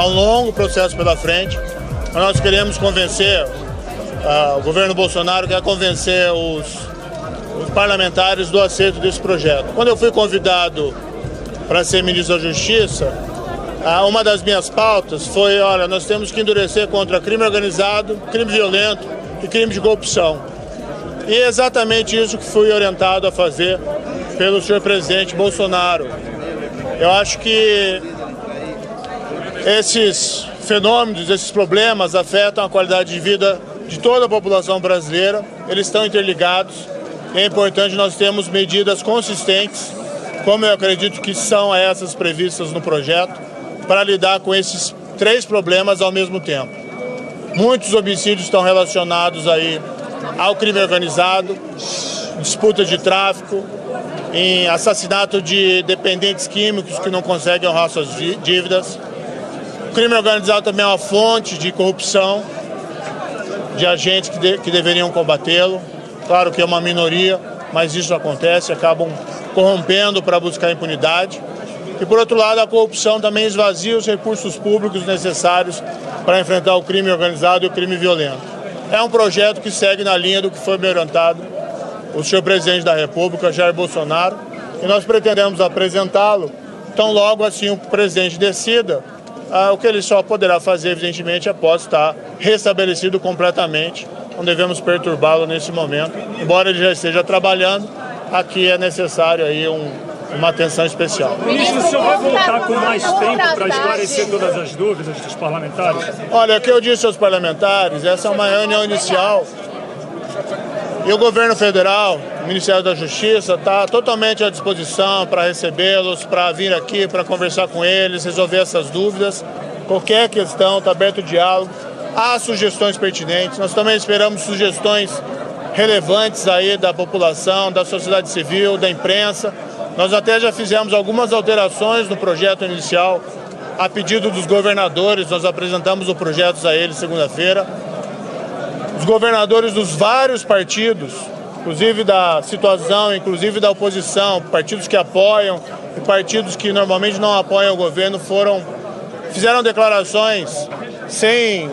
há um longo processo pela frente, mas nós queremos convencer, o governo Bolsonaro quer convencer os parlamentares do aceito desse projeto. Quando eu fui convidado para ser ministro da Justiça, uma das minhas pautas foi, olha, nós temos que endurecer contra crime organizado, crime violento e crime de corrupção. E é exatamente isso que fui orientado a fazer pelo senhor presidente Bolsonaro. Eu acho que esses fenômenos, esses problemas afetam a qualidade de vida de toda a população brasileira, eles estão interligados. É importante nós termos medidas consistentes, como eu acredito que são essas previstas no projeto, para lidar com esses três problemas ao mesmo tempo. Muitos homicídios estão relacionados aí ao crime organizado, disputa de tráfico, em assassinato de dependentes químicos que não conseguem honrar suas dívidas. O crime organizado também é uma fonte de corrupção de agentes que deveriam combatê-lo. Claro que é uma minoria, mas isso acontece, acabam corrompendo para buscar impunidade. E, por outro lado, a corrupção também esvazia os recursos públicos necessários para enfrentar o crime organizado e o crime violento. É um projeto que segue na linha do que foi me orientado o senhor presidente da República, Jair Bolsonaro, e nós pretendemos apresentá-lo. Então, logo assim o presidente decida, o que ele só poderá fazer, evidentemente, após estar restabelecido completamente. Não devemos perturbá-lo nesse momento. Embora ele já esteja trabalhando, aqui é necessário aí uma atenção especial. Ministro, o senhor vai voltar com mais tempo para esclarecer todas as dúvidas dos parlamentares? Olha, o que eu disse aos parlamentares, essa é uma reunião inicial e o governo federal, o Ministério da Justiça, está totalmente à disposição para recebê-los, para vir aqui, para conversar com eles, resolver essas dúvidas. Qualquer questão, está aberto o diálogo. Há sugestões pertinentes, nós também esperamos sugestões relevantes aí da população, da sociedade civil, da imprensa. Nós até já fizemos algumas alterações no projeto inicial, a pedido dos governadores, nós apresentamos os projetos a eles segunda-feira. Os governadores dos vários partidos, inclusive da situação, inclusive da oposição, partidos que apoiam e partidos que normalmente não apoiam o governo, fizeram declarações sem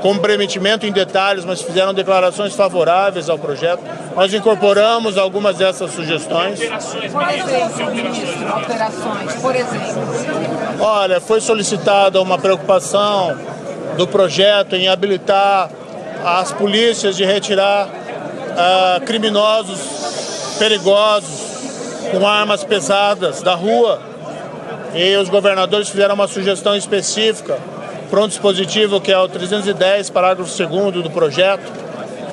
comprometimento em detalhes, mas fizeram declarações favoráveis ao projeto. Nós incorporamos algumas dessas sugestões. Alterações, por exemplo? Olha, foi solicitada uma preocupação do projeto em habilitar as polícias de retirar criminosos perigosos com armas pesadas da rua. E os governadores fizeram uma sugestão específica para um dispositivo que é o 310, parágrafo 2º do projeto.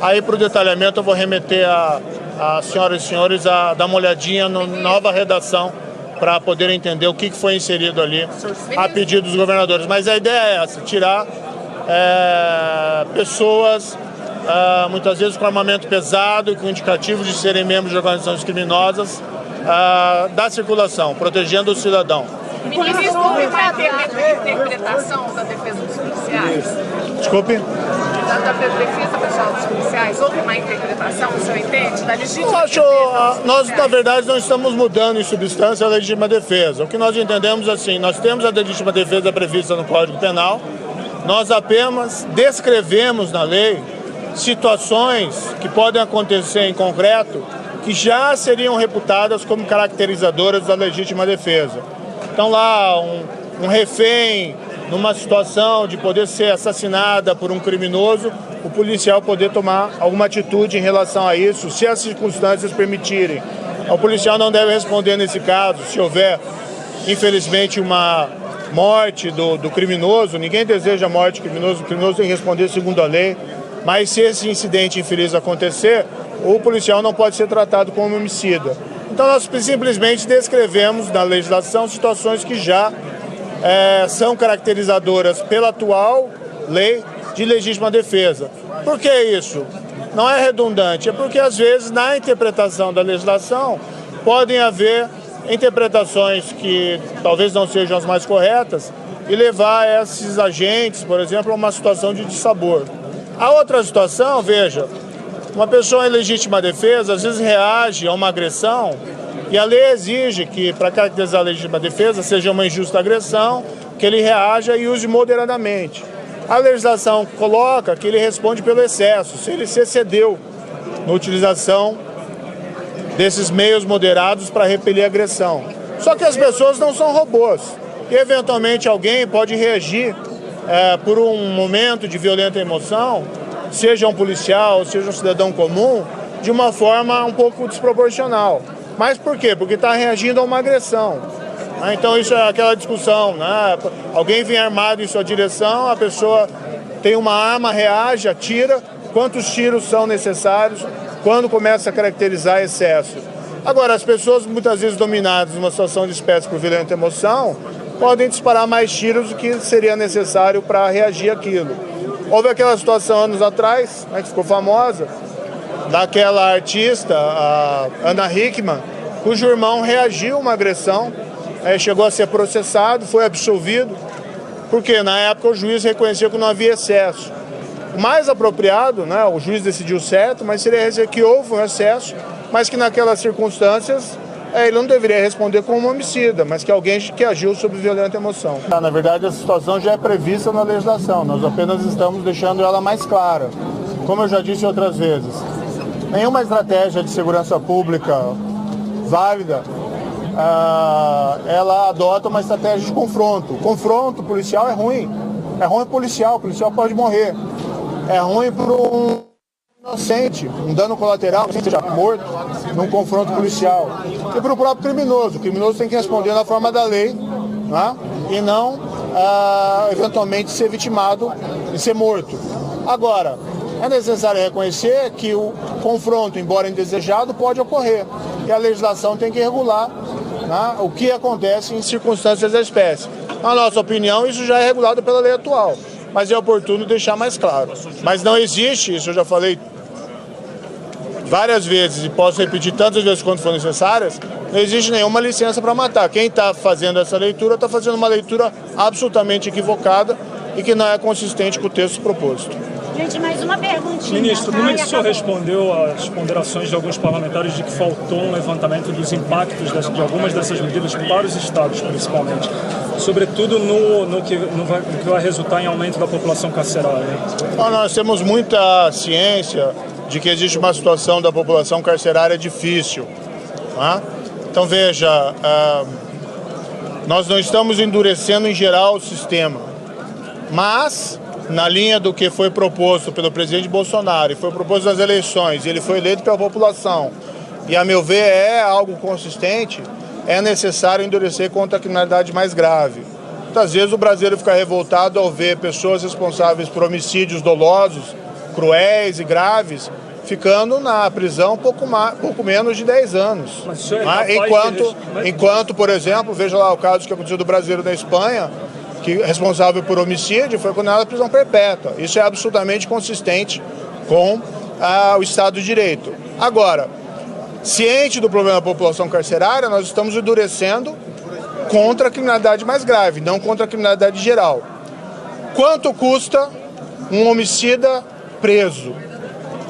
Aí, para o detalhamento, eu vou remeter a senhoras e senhores a dar uma olhadinha na nova redação para poder entender o que foi inserido ali a pedido dos governadores. Mas a ideia é essa, tirar pessoas, muitas vezes com armamento pesado e com indicativos de serem membros de organizações criminosas, da circulação, protegendo o cidadão. Ministro, houve uma interpretação da defesa dos policiais? Desculpe? Da defesa pessoal dos policiais, houve uma interpretação, o senhor entende, da legítima defesa? Nós, na verdade, não estamos mudando em substância a legítima defesa. O que nós entendemos assim, nós temos a legítima defesa prevista no Código Penal, nós apenas descrevemos na lei situações que podem acontecer em concreto que já seriam reputadas como caracterizadoras da legítima defesa. Então lá, um refém, numa situação de poder ser assassinada por um criminoso, o policial poder tomar alguma atitude em relação a isso, se as circunstâncias permitirem. O policial não deve responder nesse caso, se houver, infelizmente, uma morte do criminoso, ninguém deseja a morte do criminoso, o criminoso tem que responder segundo a lei, mas se esse incidente infeliz acontecer, o policial não pode ser tratado como homicida. Então nós simplesmente descrevemos na legislação situações que já são caracterizadoras pela atual lei de legítima defesa. Por que isso? Não é redundante, é porque às vezes na interpretação da legislação podem haver interpretações que talvez não sejam as mais corretas e levar esses agentes, por exemplo, a uma situação de dissabor. A outra situação, veja, uma pessoa em legítima defesa às vezes reage a uma agressão e a lei exige que, para caracterizar a legítima defesa, seja uma injusta agressão que ele reaja e use moderadamente. A legislação coloca que ele responde pelo excesso, se ele se excedeu na utilização desses meios moderados para repelir a agressão. Só que as pessoas não são robôs e eventualmente alguém pode reagir por um momento de violenta emoção, seja um policial, seja um cidadão comum, de uma forma um pouco desproporcional. Mas por quê? Porque está reagindo a uma agressão. Então isso é aquela discussão, né? Alguém vem armado em sua direção, a pessoa tem uma arma, reage, atira, quantos tiros são necessários, quando começa a caracterizar excesso. Agora, as pessoas muitas vezes dominadas numa situação de espécie por violenta emoção, podem disparar mais tiros do que seria necessário para reagir àquilo. Houve aquela situação anos atrás, né, que ficou famosa, daquela artista, a Ana Hickman, cujo irmão reagiu a uma agressão, chegou a ser processado, foi absolvido, porque na época o juiz reconheceu que não havia excesso. O mais apropriado, né, o juiz decidiu certo, mas seria dizer que houve um excesso, mas que naquelas circunstâncias ele não deveria responder como um homicida, mas que alguém que agiu sob violenta emoção. Na verdade, a situação já é prevista na legislação, nós apenas estamos deixando ela mais clara. Como eu já disse outras vezes, nenhuma estratégia de segurança pública válida, ela adota uma estratégia de confronto. O confronto policial é ruim policial, o policial pode morrer. É ruim para um inocente, um dano colateral, seja morto, num confronto policial. E para o próprio criminoso. O criminoso tem que responder na forma da lei, né? E não, eventualmente, ser vitimado e ser morto. Agora, é necessário reconhecer que o confronto, embora indesejado, pode ocorrer. E a legislação tem que regular, né, o que acontece em circunstâncias da espécie. Na nossa opinião, isso já é regulado pela lei atual, mas é oportuno deixar mais claro. Mas não existe, isso eu já falei várias vezes e posso repetir tantas vezes quanto for necessárias, não existe nenhuma licença para matar. Quem está fazendo essa leitura está fazendo uma leitura absolutamente equivocada e que não é consistente com o texto proposto. Gente, mais uma perguntinha. Ministro, como é que o senhor respondeu às ponderações de alguns parlamentares de que faltou um levantamento dos impactos de algumas dessas medidas para os estados, principalmente? Sobretudo no que vai resultar em aumento da população carcerária? Nós temos muita ciência de que existe uma situação da população carcerária difícil. Né? Então, veja, nós não estamos endurecendo em geral o sistema, mas na linha do que foi proposto pelo presidente Bolsonaro e foi proposto nas eleições, ele foi eleito pela população, e a meu ver é algo consistente, é necessário endurecer contra a criminalidade mais grave. Muitas vezes o brasileiro fica revoltado ao ver pessoas responsáveis por homicídios dolosos, cruéis e graves, ficando na prisão pouco menos de 10 anos. Enquanto, por exemplo, veja lá o caso que aconteceu do brasileiro na Espanha, que responsável por homicídio foi condenado à prisão perpétua. Isso é absolutamente consistente com o Estado de Direito. Agora, ciente do problema da população carcerária, nós estamos endurecendo contra a criminalidade mais grave, não contra a criminalidade geral. Quanto custa um homicida preso?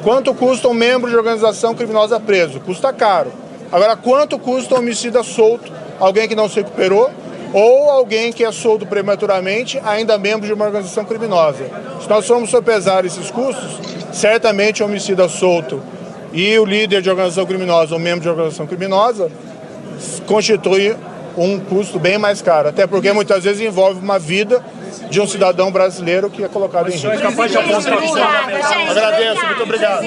Quanto custa um membro de organização criminosa preso? Custa caro. Agora, quanto custa um homicida solto, alguém que não se recuperou, ou alguém que é solto prematuramente, ainda membro de uma organização criminosa? Se nós formos sopesar esses custos, certamente o homicida solto e o líder de organização criminosa, ou membro de organização criminosa, constitui um custo bem mais caro, até porque muitas vezes envolve uma vida de um cidadão brasileiro que é colocado em risco. Agradeço, muito obrigado.